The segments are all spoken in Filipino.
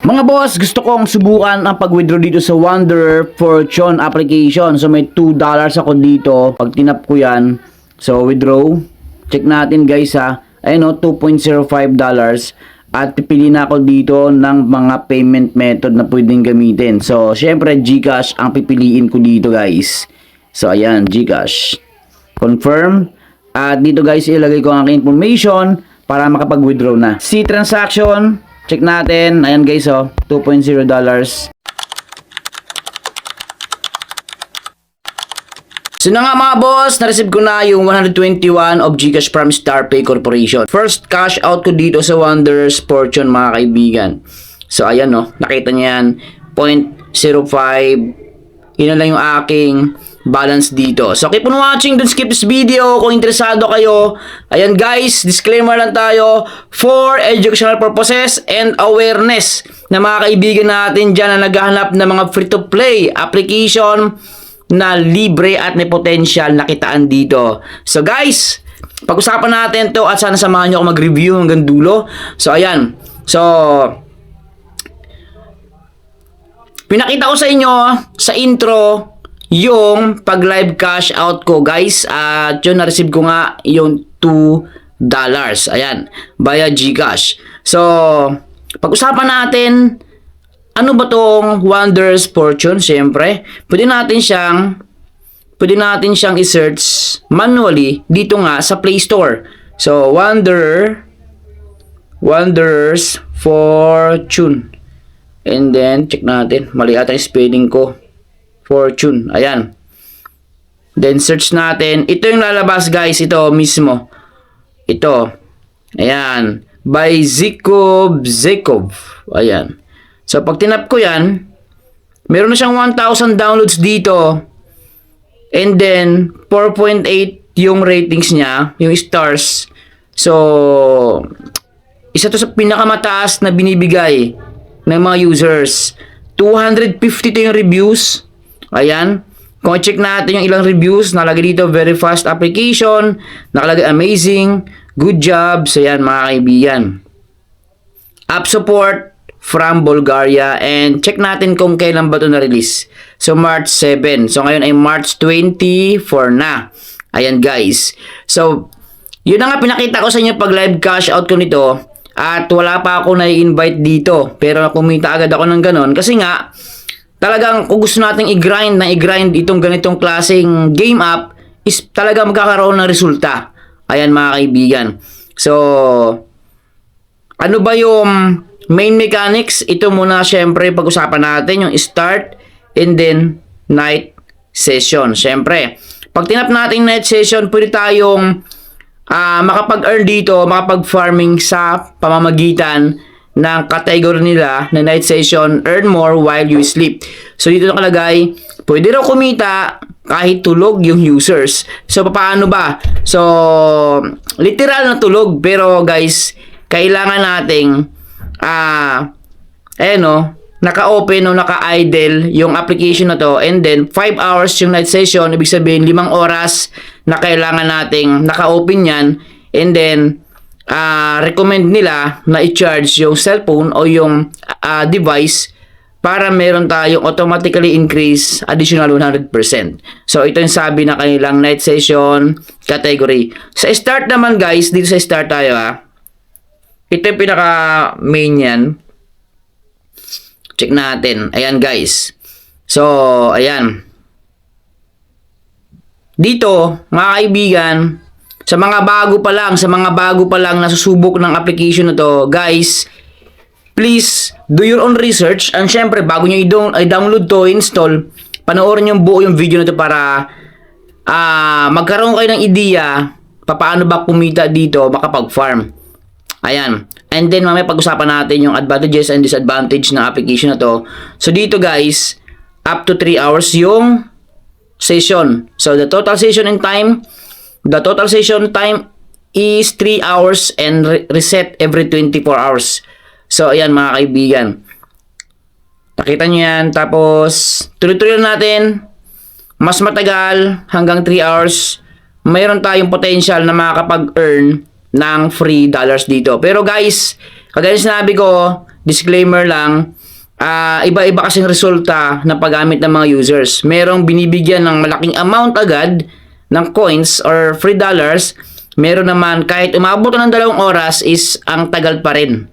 Mga boss, gusto kong subukan ang pag-withdraw dito sa Wonder Fortune application. So may $2 ako dito. Pag tinap ko yan, so withdraw. Check natin guys ha. Ayun o, $2.05. At pipili na ako dito ng mga payment method na pwedeng gamitin. So syempre GCash ang pipiliin ko dito guys. So ayan, GCash. Confirm. At dito guys ilagay ko ang aking information para makapag-withdraw na. See transaction. Check natin. Ayan guys oh, $2.0. So na nga mga boss, na-receive ko na yung 121 of GCash from StarPay Corporation. First cash out ko dito sa Wonders Fortune mga kaibigan. So ayan no, nakita niyo yan, 0.05. Yun lang yung aking balance dito. So keep on watching, don't skip this video kung interesado kayo. Ayan guys, disclaimer lang tayo, for educational purposes and awareness na mga kaibigan natin dyan na naghahanap ng mga free-to-play application na libre at may potential na kitaan dito. So guys, pag-usapan natin to at sana samahan nyo ako mag-review hanggang dulo. So ayan, so pinakita ko sa inyo sa intro yung pag-live cash out ko guys, at yun na-receive ko nga yung $2. Ayan, via GCash. So pag-usapan natin, ano ba tong Wonders Fortune? Siyempre, pwede natin siyang i-search manually dito nga sa Play Store. So Wonders Fortune. And then check natin, mali ata yung spelling ko. Fortune. Ayan. Then search natin. Ito yung lalabas guys. Ito mismo. Ito. Ayan. By Zekov. Ayan. So pag tinap ko yan, meron na siyang 1,000 downloads dito. And then 4.8 yung ratings niya, yung stars. So isa to sa pinakamataas na binibigay ng mga users. 250 to yung reviews. Ayan. Kung i-check natin yung ilang reviews, nakalagay dito, very fast application, nakalagay amazing, good job. So yan mga kaibigan. App support from Bulgaria, and check natin kung kailan ba ito na-release. So March 7. So ngayon ay March 24 na. Ayan guys. So yun na nga pinakita ko sa inyo pag live cash out ko nito, at wala pa ako na-invite dito. Pero kumita agad ako ng ganon kasi nga talagang kung gusto nating i-grind itong ganitong klaseng game app, is talagang magkakaroon ng resulta. Ayan mga kaibigan. So ano ba yung main mechanics? Ito muna syempre pag-usapan natin yung start and then night session. Syempre, pag tinap natin night session, pwede tayong makapag-earn dito, makapag-farming sa pamamagitan ng category nila na night session, earn more while you sleep. So dito nakalagay, pwede raw kumita kahit tulog yung users. So paano ba? So literal na tulog, pero guys, kailangan nating naka-open o naka-idle yung application na to, and then 5 hours yung night session, ibig sabihin 5 oras na kailangan nating naka-open yan, and then recommend nila na i-charge yung cellphone o yung device para meron tayong automatically increase additional 100%. So ito yung sabi na kanilang night session category. Sa start naman guys, dito sa start tayo ito yung pinaka main yan. Check natin. Ayan guys. So ayan. Dito mga kaibigan, sa mga bago pa lang nasusubok ng application na to, guys, please do your own research, and syempre bago nyo i-download to, install, panoorin nyo buo yung video na to para magkaroon kayo ng ideya paano ba kumita dito, makapag-farm. Ayan. And then mamaya pag-usapan natin yung advantages and disadvantage ng application na to. So dito guys, up to 3 hours yung session. So the total session time is 3 hours and reset every 24 hours. So ayan mga kaibigan, nakita nyo yan. Tapos tuloy-tuloy natin, mas matagal hanggang 3 hours, mayroon tayong potential na makakapag-earn ng free dollars dito. Pero guys, kagaya sinabi ko, disclaimer lang, iba-iba kasing resulta ng paggamit ng mga users. Merong binibigyan ng malaking amount agad ng coins or free dollars. Meron naman kahit umabot ng 2 oras is ang tagal pa rin.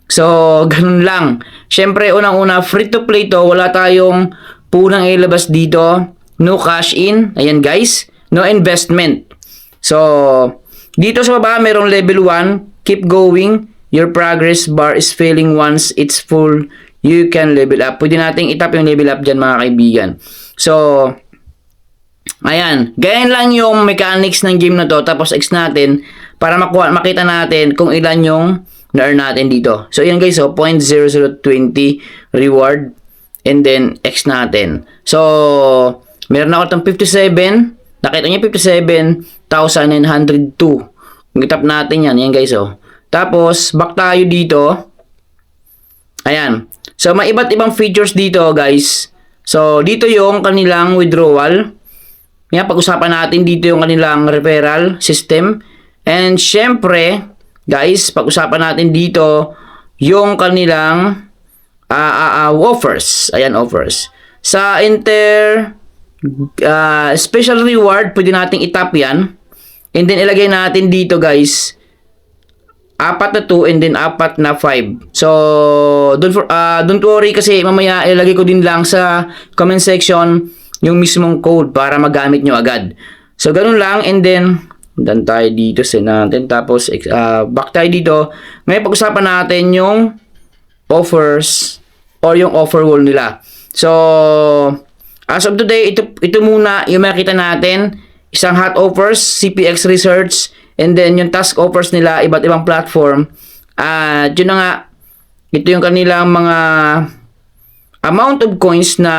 So, ganun lang. Syempre, unang-una, free to play to. Wala tayong punang ilabas dito. No cash in. Ayan guys. No investment. So, dito sa baba, merong level 1. Keep going. Your progress bar is filling once it's full. You can level up. Pwede nating itap yung level up dyan mga kaibigan. So, ayan. Ganyan lang yung mechanics ng game na to. Tapos X natin para makita natin kung ilan yung na-earn natin dito. So, ayan guys. So, 0.0020 reward. And then, X natin. So, meron ako itong 57. Nakita niyo 57,902. Kung itap natin yan. Ayan guys. Oh. Tapos, back tayo dito. Ayan. So, may iba't ibang features dito, guys. So, dito yung kanilang withdrawal. Yan, pag-usapan natin dito yung kanilang referral system. And, syempre, guys, pag-usapan natin dito yung kanilang offers. Ayan, offers. Sa special reward, pwede nating itap yan. And then, ilagay natin dito, guys, 4 na 2 and then 4 na 5. So, don't worry kasi mamaya ilagay ko din lang sa comment section yung mismong code para magamit nyo agad. So, ganun lang. And then, dan tayo dito sa natin. Tapos, back tayo dito. Ngayon, pag-usapan natin yung offers or yung offer wall nila. So, as of today, ito muna yung makita natin. Isang hot offers, CPX Research, and then yung task offers nila, iba't ibang platform. At yun na nga, ito yung kanilang mga amount of coins na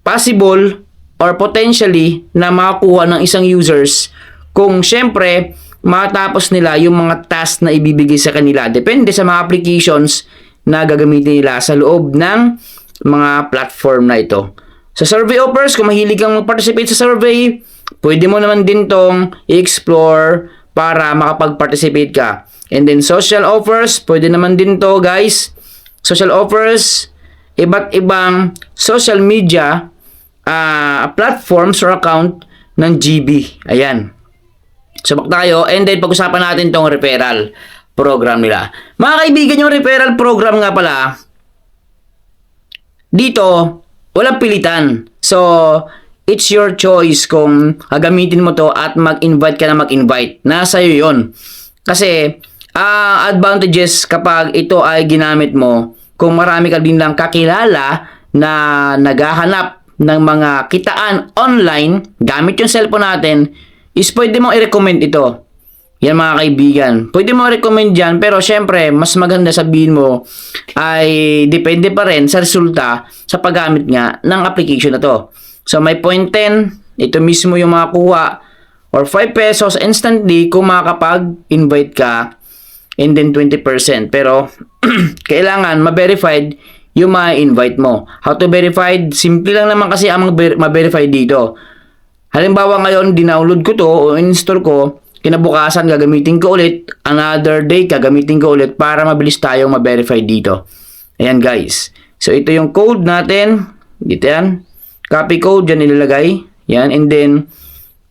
possible or potentially na makakuha ng isang users kung syempre matapos nila yung mga task na ibibigay sa kanila. Depende sa mga applications na gagamitin nila sa loob ng mga platform na ito. Sa survey offers, kung mahilig kang mag-participate sa survey, pwede mo naman din tong i-explore para makapag-participate ka. And then social offers, pwede naman din to guys. Social offers, iba't ibang social media platforms or account ng GB. Ayan. Subak tayo. And then pag-usapan natin tong referral program nila. Mga kaibigan, yung referral program nga pala, dito, walang pilitan. So, it's your choice kung gagamitin mo to at mag-invite ka na mag-invite. Nasa iyo yun. Kasi, advantages kapag ito ay ginamit mo, kung marami ka din lang kakilala na naghahanap ng mga kitaan online, gamit yung cellphone natin, is pwede mong i-recommend ito. Yan mga kaibigan. Pwede mo recommend dyan, pero syempre, mas maganda sabihin mo ay depende pa rin sa resulta sa paggamit nga ng application na to. So, may 0.10, ito mismo yung makakuha, or 5 pesos instantly kung makakapag-invite ka, and then 20%. Pero, kailangan ma-verified yung ma-invite mo. How to verified? Simple lang naman kasi ang ma-verify dito. Halimbawa ngayon, dinownload ko to o install ko, kinabukasan gagamitin ko ulit, another day gagamitin ko ulit para mabilis tayong ma-verify dito. Ayan guys. So, ito yung code natin. Dito yan. Copy code, dyan nilalagay. Yan. And then,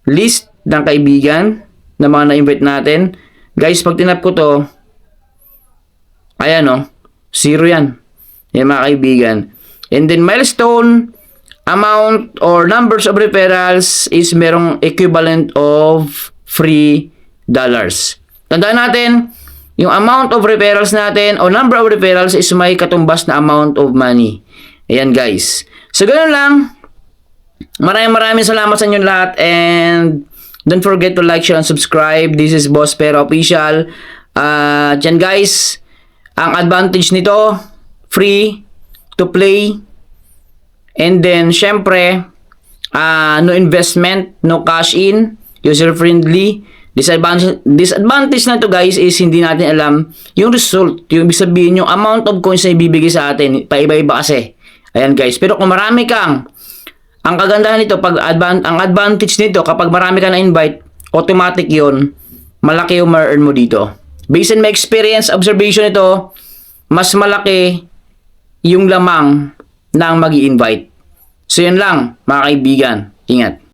list ng kaibigan na mga na-invite natin. Guys, pag tinap ko to, ayan o, 0 yan. Yan mga kaibigan. And then, milestone, amount or numbers of referrals is merong equivalent of free dollars. Tandaan natin, yung amount of referrals natin o number of referrals is may katumbas na amount of money. Ayan guys. So, ganun lang. Maraming salamat sa inyo lahat, and don't forget to like, share, and subscribe. This is Boss Pero Official. Yan guys, ang advantage nito, free to play, and then syempre no investment, no cash in, user friendly. Disadvantage na to guys is hindi natin alam yung result, yung ibig sabihin yung amount of coins na ibibigay sa atin, paiba-iba kasi. Ayan guys, pero kung marami kang, ang kagandahan nito, ang advantage nito, kapag marami ka na invite, automatic yun, malaki yung ma-earn mo dito. Based on my experience, observation nito, mas malaki yung lamang ng mag invite. So, yan lang, mga kaibigan. Ingat.